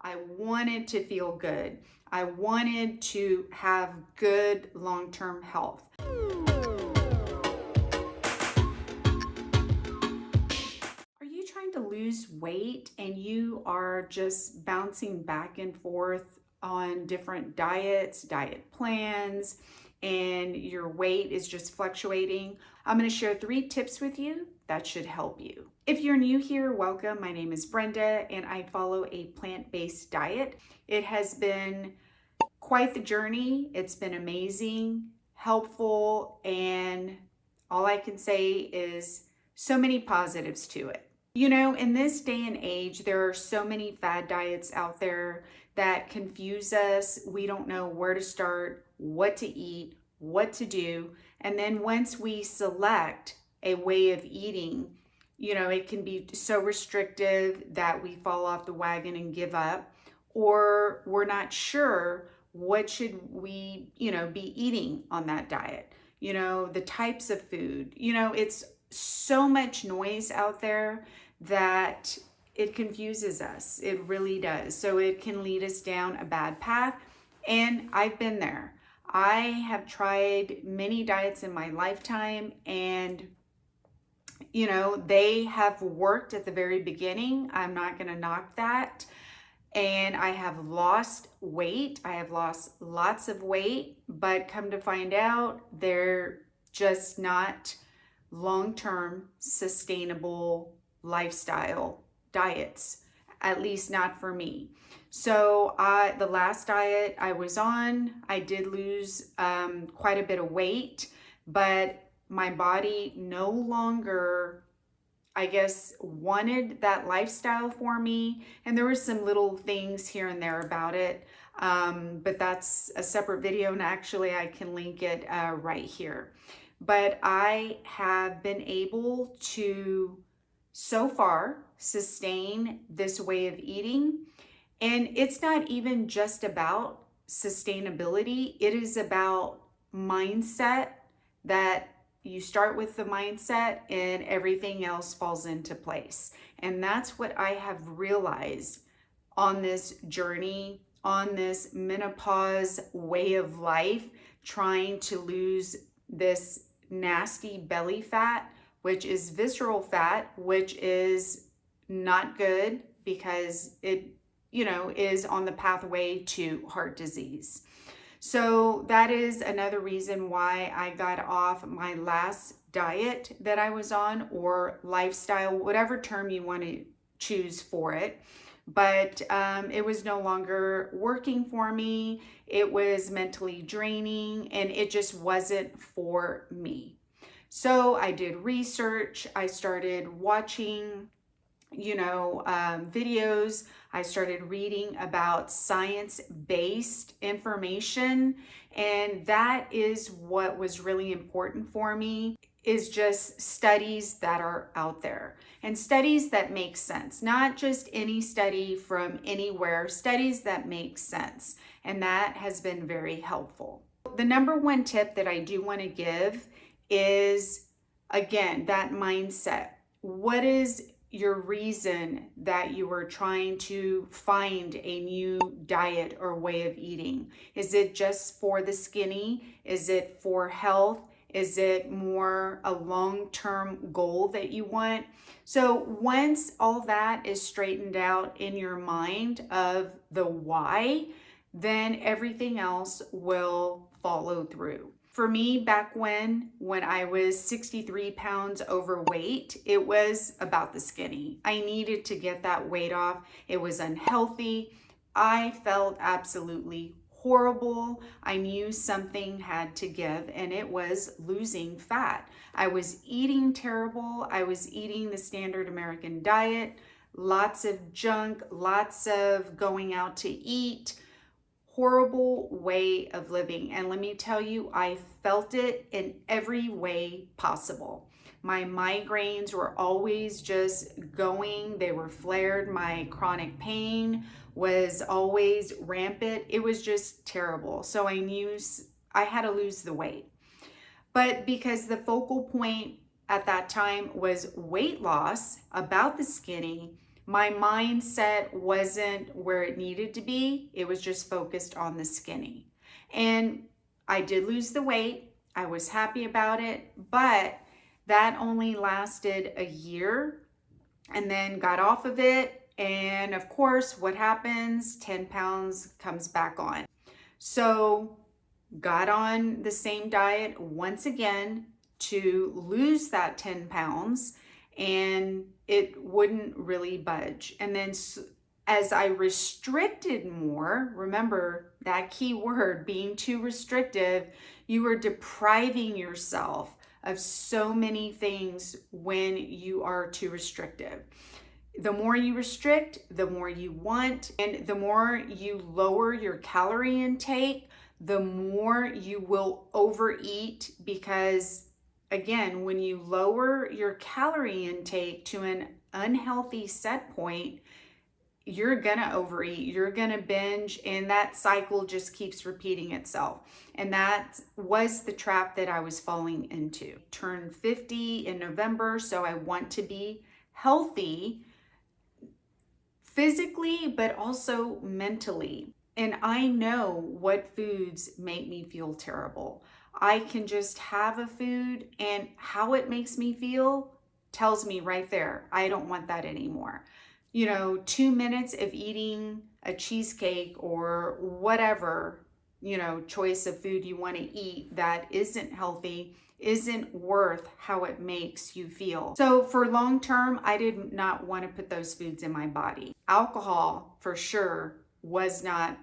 I wanted to feel good. I wanted to have good long-term health. Are you trying to lose weight and you are just bouncing back and forth on different diets, diet plans, and your weight is just fluctuating? I'm going to share 3 tips with you that should help you. If you're new here, welcome. My name is Brenda and I follow a plant-based diet. It has been quite the journey. It's been amazing, helpful, and all I can say is so many positives to it. You know, in this day and age, there are so many fad diets out there that confuse us. We don't know where to start, what to eat, what to do. And then once we select a way of eating, you know, it can be so restrictive that we fall off the wagon and give up, or we're not sure what should we, be eating on that diet. You know, the types of food, it's so much noise out there that it confuses us. It really does. So it can lead us down a bad path. And I've been there. I have tried many diets in my lifetime, and they have worked at the very beginning. I'm not going to knock that. And I have lost weight. I have lost lots of weight, but come to find out, they're just not long-term sustainable lifestyle diets, at least not for me. So the last diet I was on, I did lose quite a bit of weight, but my body no longer, I guess, wanted that lifestyle for me. And there were some little things here and there about it, but that's a separate video, and actually I can link it right here. But I have been able to, so far, sustain this way of eating. And it's not even just about sustainability. It is about mindset, that you start with the mindset and everything else falls into place. And that's what I have realized on this journey, on this menopause way of life, trying to lose this nasty belly fat, which is visceral fat, which is not good because it, is on the pathway to heart disease. So that is another reason why I got off my last diet that I was on, or lifestyle, whatever term you want to choose for it. But it was no longer working for me. It was mentally draining, and it just wasn't for me. So I did research. I started watching, videos. I started reading about science-based information, and that is what was really important for me, is just studies that are out there, and studies that make sense, not just any study from anywhere, studies that make sense. And that has been very helpful. The number 1 tip that I do want to give is, again, that mindset. What is your reason that you are trying to find a new diet or way of eating? Is it just for the skinny? Is it for health? Is it more a long-term goal that you want? So once all that is straightened out in your mind of the why, then everything else will follow through. For me, back when I was 63 pounds overweight, it was about the skinny. I needed to get that weight off. It was unhealthy. I felt absolutely horrible. I knew something had to give, and it was losing fat. I was eating terrible. I was eating the standard American diet, lots of junk, lots of going out to eat, horrible way of living. And let me tell you, I felt it in every way possible. My migraines were always just going. They were flared. My chronic pain was always rampant. It was just terrible. So I knew I had to lose the weight. But because the focal point at that time was weight loss, about the skinny, My mindset wasn't where it needed to be. It was just focused on the skinny. And I did lose the weight. I was happy about it, but that only lasted a year, and then got off of it. And of course, what happens? 10 pounds comes back on. So got on the same diet once again to lose that 10 pounds, and it wouldn't really budge. And then as I restricted more, remember that key word, being too restrictive, you are depriving yourself of so many things when you are too restrictive. The more you restrict, the more you want, and the more you lower your calorie intake, the more you will overeat, because again, when you lower your calorie intake to an unhealthy set point, you're gonna overeat, you're gonna binge, and that cycle just keeps repeating itself. And that was the trap that I was falling into. Turned 50 in November, so I want to be healthy physically, but also mentally. And I know what foods make me feel terrible. I can just have a food, and how it makes me feel tells me right there, I don't want that anymore. 2 minutes of eating a cheesecake or whatever, choice of food you want to eat that isn't healthy isn't worth how it makes you feel. So for long term, I did not want to put those foods in my body. Alcohol, for sure, was not,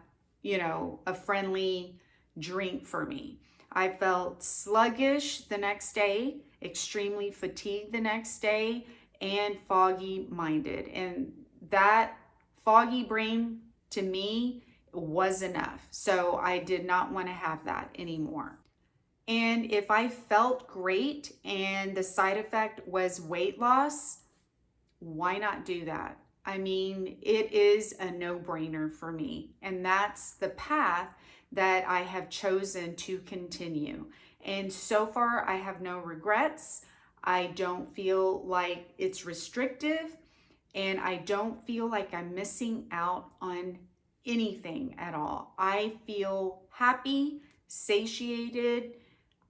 a friendly drink for me. I felt sluggish the next day, extremely fatigued the next day, and foggy minded. And that foggy brain to me was enough. So I did not want to have that anymore. And if I felt great and the side effect was weight loss, why not do that? I mean, it is a no-brainer for me. And that's the path that I have chosen to continue. And so far, I have no regrets. I don't feel like it's restrictive, and I don't feel like I'm missing out on anything at all. I feel happy, satiated.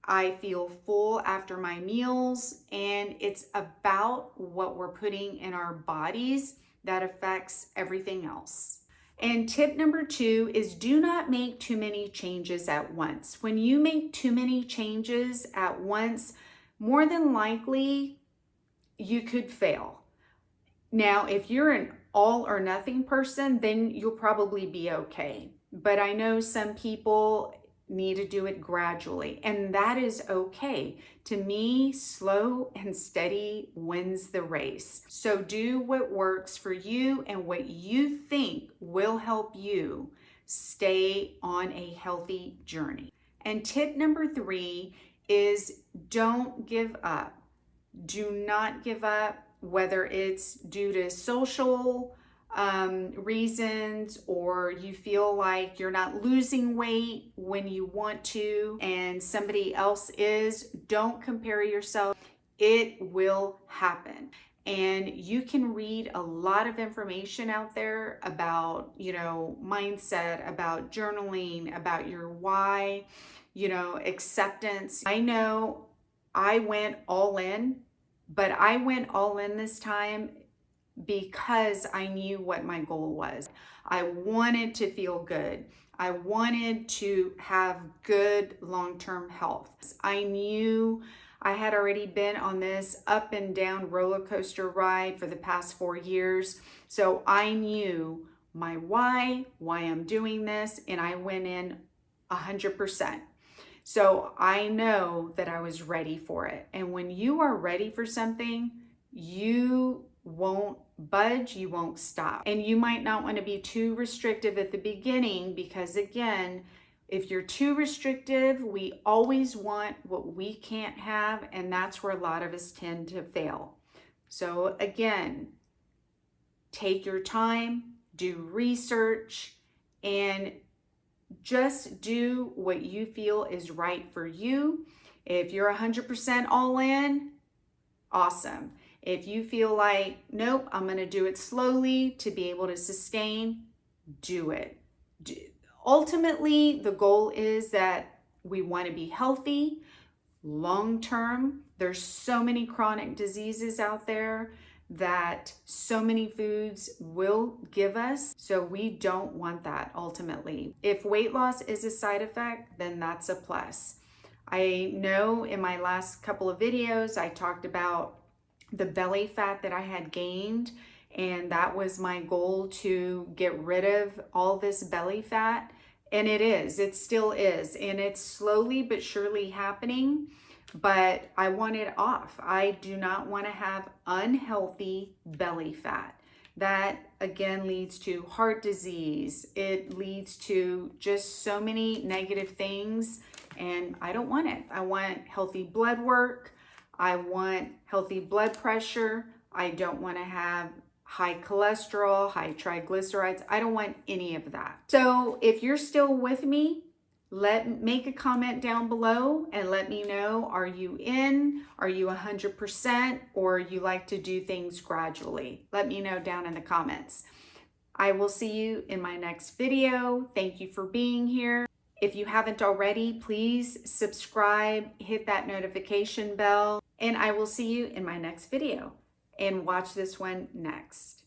I feel full after my meals, and it's about what we're putting in our bodies that affects everything else. And tip number 2 is do not make too many changes at once. When you make too many changes at once, more than likely you could fail. Now, if you're an all or nothing person, then you'll probably be okay. But I know some people need to do it gradually, and that is okay. To me, slow and steady wins the race. So do what works for you and what you think will help you stay on a healthy journey. And tip number 3 is don't give up. Do not give up, whether it's due to social reasons, or you feel like you're not losing weight when you want to and somebody else is. Don't compare yourself. It will happen. And you can read a lot of information out there about, mindset, about journaling, about your why, acceptance. I know I went all in, but I went all in this time because I knew what my goal was. I wanted to feel good. I wanted to have good long-term health. I knew I had already been on this up and down roller coaster ride for the past 4 years. So I knew my why I'm doing this, and I went in 100%. So I know that I was ready for it. And when you are ready for something, you won't budge, you won't stop. And you might not want to be too restrictive at the beginning, because again, if you're too restrictive, we always want what we can't have, and that's where a lot of us tend to fail. So again, take your time, do research, and just do what you feel is right for you. If you're 100% all in, awesome. If you feel like, nope, I'm going to do it slowly to be able to sustain, do it. Ultimately, the goal is that we want to be healthy long term. There's so many chronic diseases out there that so many foods will give us. So we don't want that ultimately. If weight loss is a side effect, then that's a plus. I know in my last couple of videos, I talked about the belly fat that I had gained, and that was my goal, to get rid of all this belly fat. And it still is, and it's slowly but surely happening, but I want it off. I do not want to have unhealthy belly fat. That again leads to heart disease. It leads to just so many negative things, and I don't want it. I want healthy blood work. I want healthy blood pressure. I don't want to have high cholesterol, high triglycerides. I don't want any of that. So if you're still with me, make a comment down below and let me know, are you in? Are you 100%, or you like to do things gradually? Let me know down in the comments. I will see you in my next video. Thank you for being here. If you haven't already, please subscribe, hit that notification bell, and I will see you in my next video. And watch this one next.